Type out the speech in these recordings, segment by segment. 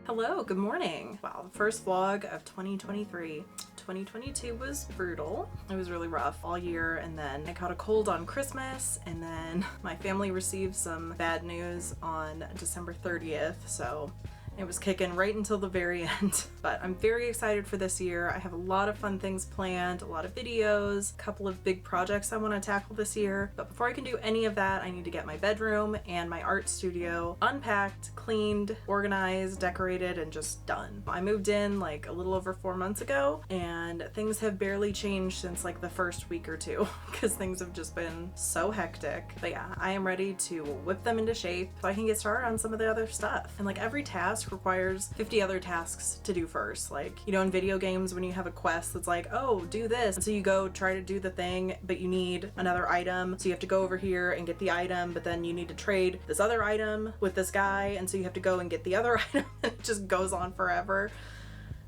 Hello, good morning. Wow, the first vlog of 2023. 2022 was brutal. It was really rough all year, and then I caught a cold on Christmas, and then my family received some bad news on December 30th, so it was kicking right until the very end. But I'm very excited for this year. I have a lot of fun things planned, a lot of videos, a couple of big projects I want to tackle this year. But before I can do any of that, I need to get my bedroom and my art studio unpacked, cleaned, organized, decorated, and just done. I moved in like a little over 4 months ago, and things have barely changed since like the first week or two because things have just been so hectic. But yeah, I am ready to whip them into shape so I can get started on some of the other stuff. And like every task requires 50 other tasks to do first. Like, you know, in video games when you have a quest that's like, oh, do this. And so you go try to do the thing, but you need another item. So you have to go over here and get the item, but then you need to trade this other item with this guy. And so you have to go and get the other item. And it just goes on forever.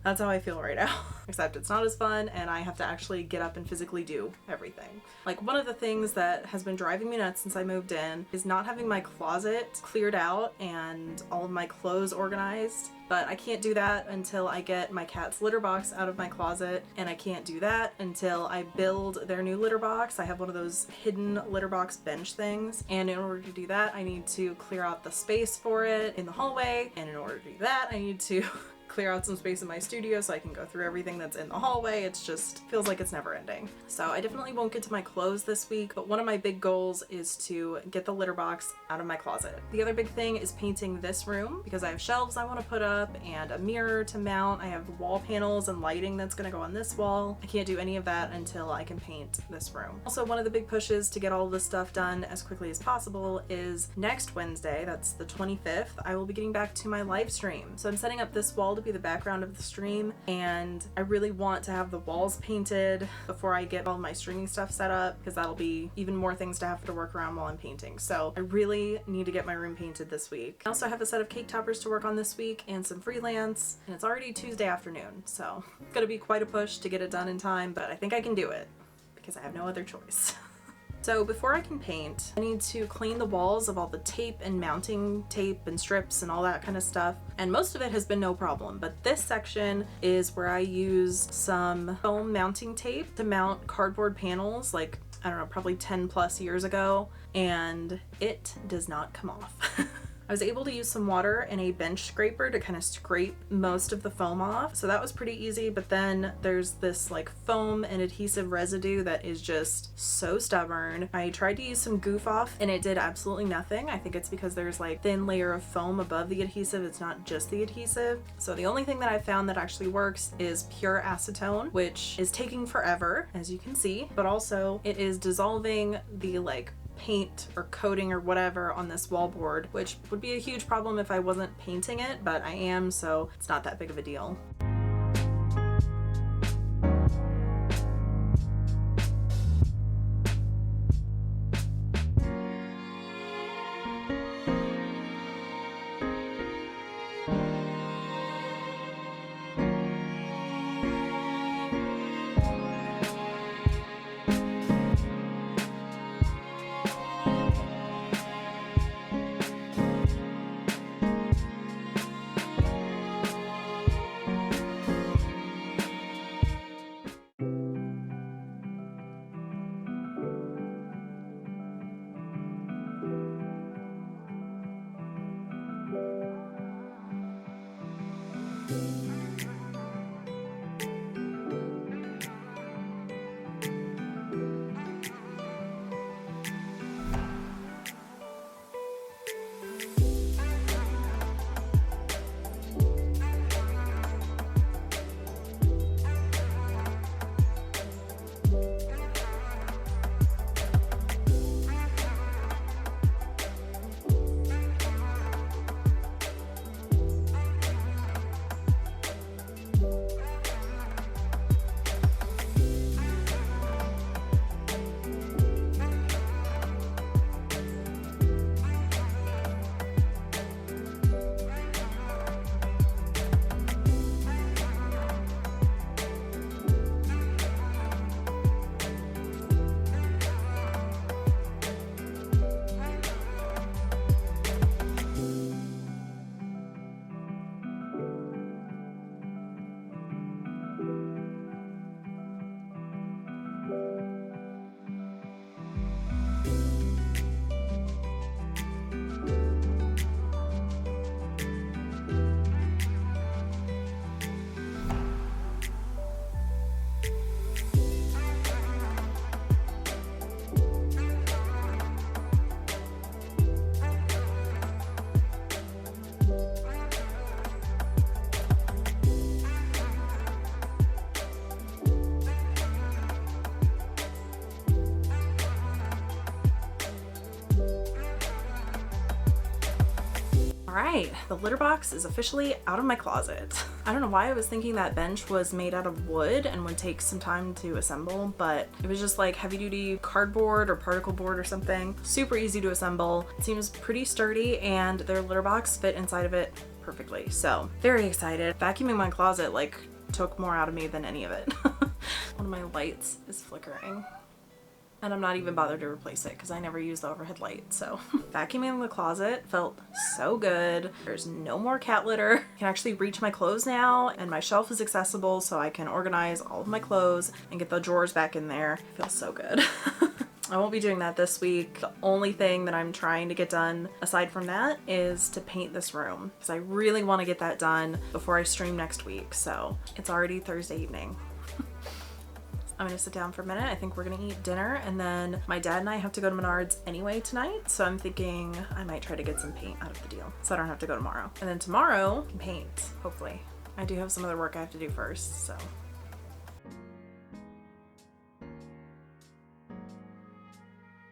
That's how I feel right now. Except it's not as fun and I have to actually get up and physically do everything. Like one of the things that has been driving me nuts since I moved in is not having my closet cleared out and all of my clothes organized. But I can't do that until I get my cat's litter box out of my closet, and I can't do that until I build their new litter box. I have one of those hidden litter box bench things, and in order to do that, I need to clear out the space for it in the hallway, and in order to do that, I need to clear out some space in my studio so I can go through everything that's in the hallway. It's just feels like it's never ending. So I definitely won't get to my clothes this week, but one of my big goals is to get the litter box out of my closet. The other big thing is painting this room because I have shelves I want to put up and a mirror to mount. I have wall panels and lighting that's going to go on this wall. I can't do any of that until I can paint this room. Also, one of the big pushes to get all of this stuff done as quickly as possible is next Wednesday, that's the 25th, I will be getting back to my live stream. So I'm setting up this wall to be the background of the stream, and I really want to have the walls painted before I get all my streaming stuff set up because that'll be even more things to have to work around while I'm painting. So I really need to get my room painted this week. I also have a set of cake toppers to work on this week and some freelance, and it's already Tuesday afternoon, so it's gonna be quite a push to get it done in time, but I think I can do it because I have no other choice. So before I can paint, I need to clean the walls of all the tape and mounting tape and strips and all that kind of stuff. And most of it has been no problem, but this section is where I used some foam mounting tape to mount cardboard panels, like, I don't know, probably 10 plus years ago, and it does not come off. I was able to use some water and a bench scraper to kind of scrape most of the foam off. So that was pretty easy, but then there's this like foam and adhesive residue that is just so stubborn. I tried to use some goof off and it did absolutely nothing. I think it's because there's like thin layer of foam above the adhesive. It's not just the adhesive. So the only thing that I found that actually works is pure acetone, which is taking forever, as you can see, but also it is dissolving the like paint or coating or whatever on this wallboard, which would be a huge problem if I wasn't painting it, but I am, so it's not that big of a deal. Alright, the litter box is officially out of my closet. I don't know why I was thinking that bench was made out of wood and would take some time to assemble, but it was just like heavy duty cardboard or particle board or something. Super easy to assemble. It seems pretty sturdy and their litter box fit inside of it perfectly. So very excited. Vacuuming my closet like took more out of me than any of it. One of my lights is flickering. And I'm not even bothered to replace it because I never use the overhead light. So vacuuming the closet felt so good. There's no more cat litter. I can actually reach my clothes now and my shelf is accessible so I can organize all of my clothes and get the drawers back in there. It feels so good. I won't be doing that this week. The only thing that I'm trying to get done aside from that is to paint this room because I really want to get that done before I stream next week. So it's already Thursday evening. I'm gonna sit down for a minute. I think we're gonna eat dinner and then my dad and I have to go to Menards anyway tonight. So I'm thinking I might try to get some paint out of the deal so I don't have to go tomorrow. And then tomorrow I can paint, hopefully. I do have some other work I have to do first, so.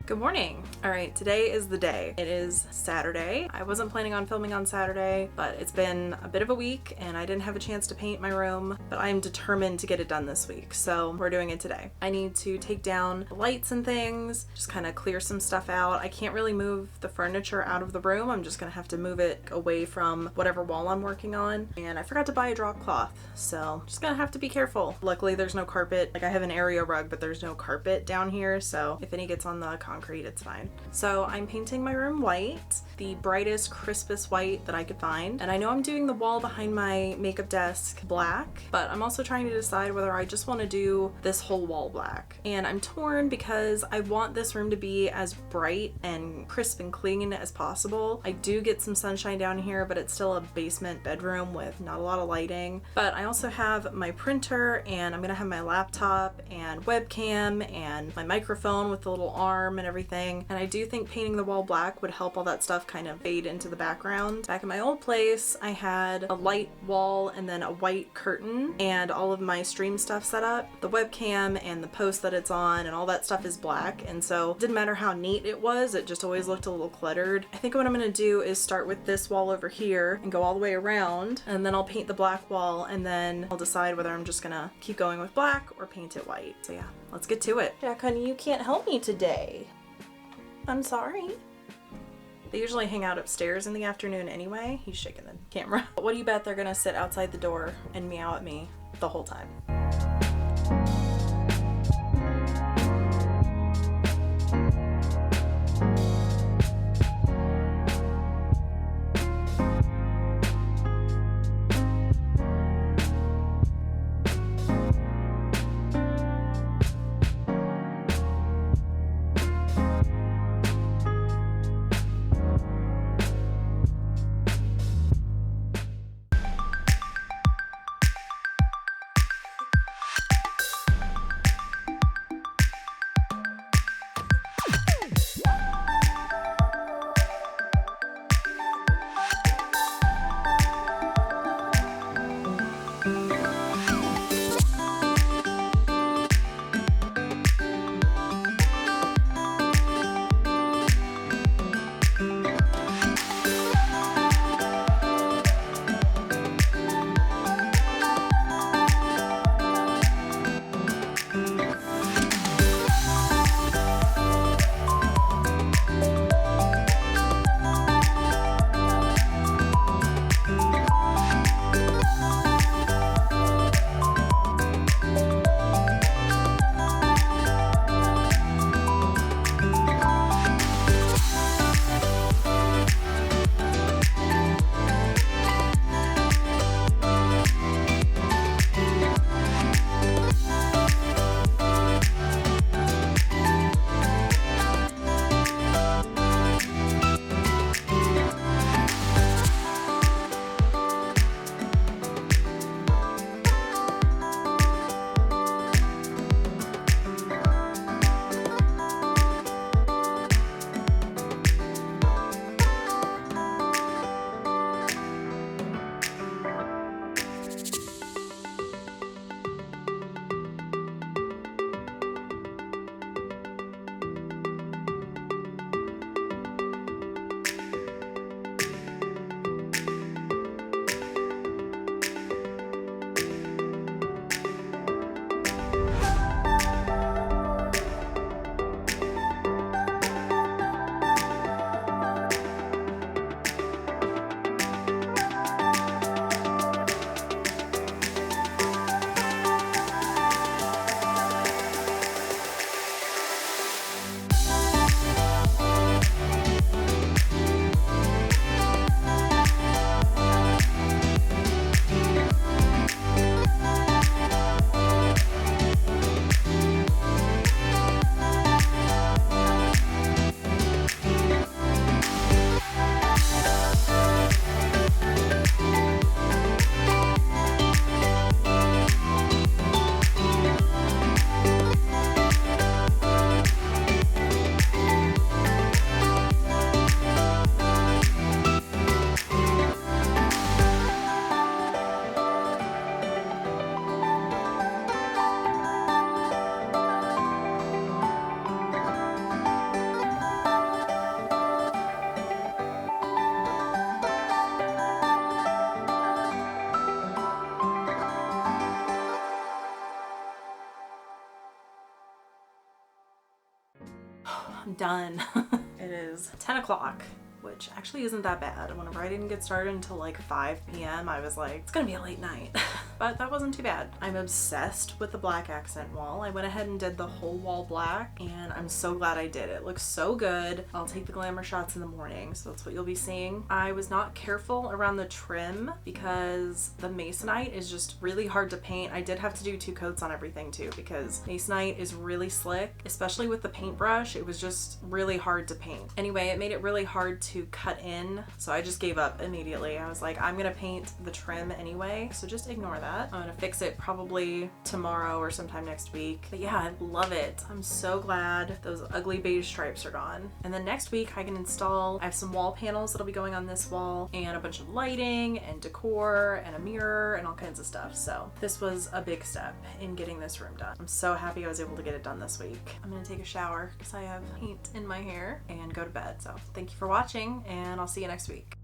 Good morning. All right, today is the day. It is Saturday. I wasn't planning on filming on Saturday, but it's been a bit of a week and I didn't have a chance to paint my room, but I'm determined to get it done this week. So we're doing it today. I need to take down the lights and things, just kind of clear some stuff out. I can't really move the furniture out of the room. I'm just gonna have to move it away from whatever wall I'm working on. And I forgot to buy a drop cloth, so just gonna have to be careful. Luckily there's no carpet. Like I have an area rug, but there's no carpet down here. So if any gets on the concrete, it's fine. So I'm painting my room white, the brightest, crispest white that I could find. And I know I'm doing the wall behind my makeup desk black, but I'm also trying to decide whether I just want to do this whole wall black. And I'm torn because I want this room to be as bright and crisp and clean as possible. I do get some sunshine down here, but it's still a basement bedroom with not a lot of lighting. But I also have my printer and I'm gonna have my laptop and webcam and my microphone with the little arm and everything. And I do think painting the wall black would help all that stuff kind of fade into the background. Back in my old place, I had a light wall and then a white curtain and all of my stream stuff set up. The webcam and the post that it's on and all that stuff is black. And so it didn't matter how neat it was, it just always looked a little cluttered. I think what I'm gonna do is start with this wall over here and go all the way around, and then I'll paint the black wall and then I'll decide whether I'm just gonna keep going with black or paint it white. So yeah, let's get to it. Jack, honey, you can't help me today. I'm sorry. They usually hang out upstairs in the afternoon anyway. He's shaking the camera. What do you bet they're gonna sit outside the door and meow at me the whole time? done. It is 10 o'clock, which actually isn't that bad. Whenever I didn't get started until like 5 p.m., I was like, it's gonna be a late night. But that wasn't too bad. I'm obsessed with the black accent wall. I went ahead and did the whole wall black, and I'm so glad I did. It looks so good. I'll take the glamour shots in the morning, so that's what you'll be seeing. I was not careful around the trim because the masonite is just really hard to paint. I did have to do 2 coats on everything too because masonite is really slick, especially with the paintbrush. It was just really hard to paint. Anyway, it made it really hard to cut in, so I just gave up immediately. I was like, I'm gonna paint the trim anyway, so just ignore that. I'm gonna fix it probably tomorrow or sometime next week. But yeah, I love it. I'm so glad those ugly beige stripes are gone. And then next week I can install, I have some wall panels that'll be going on this wall and a bunch of lighting and decor and a mirror and all kinds of stuff. So this was a big step in getting this room done. I'm so happy I was able to get it done this week. I'm gonna take a shower because I have paint in my hair and go to bed. So thank you for watching, and I'll see you next week.